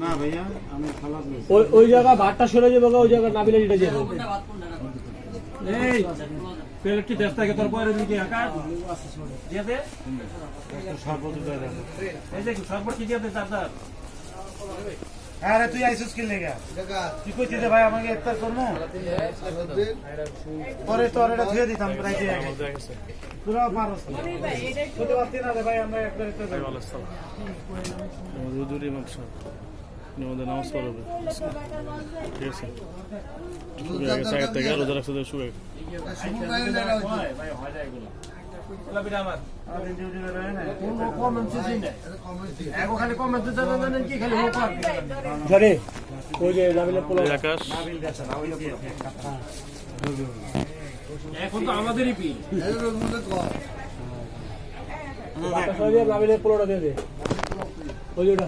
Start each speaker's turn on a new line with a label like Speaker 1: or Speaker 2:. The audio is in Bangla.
Speaker 1: না ভাইয়া আমি খালাস নেই
Speaker 2: ওই জায়গা ভাতটা সরে যাবে ওই জায়গা নাবিলে এটা যাবে এই প্লেটটি দেশ থেকে তোর পরে দিকে আকাশ দিয়ে দে
Speaker 1: সর্বত দেয়
Speaker 2: এই যে সর্বত কি দিয়ে দে দাদা
Speaker 1: আরে তুই আইছিস কি লেগা তুই কইতে দে ভাই আমাকে ইফতার করবো পরে তো এটা ধুয়ে দিতাম প্রায় দিয়ে তোরাও পারস কইতে পারতি না রে ভাই আমরা একবার ইফতার করব
Speaker 3: রুদুরি মাংস আমাদের নামাজ পড়বে ঠিক আছে সাইড থেকে রোজা রাখতে শুয়ে
Speaker 2: ভাই হয় যায় এগুলো ওলা বিটা আমার
Speaker 1: আদিন ডিউটি করে না
Speaker 2: কোনো কমেন্ট দিই না এখন খালি কমেন্ট দিতে জানেন কি খালি হোক
Speaker 3: জানি ওই যে নাবিলে পোলা আকাশ
Speaker 1: নাবিল দেছে না ওই কি
Speaker 2: এখন তো আমাদেরই পি
Speaker 3: নাবিলে পোলাটা দিয়ে দে ওই ওটা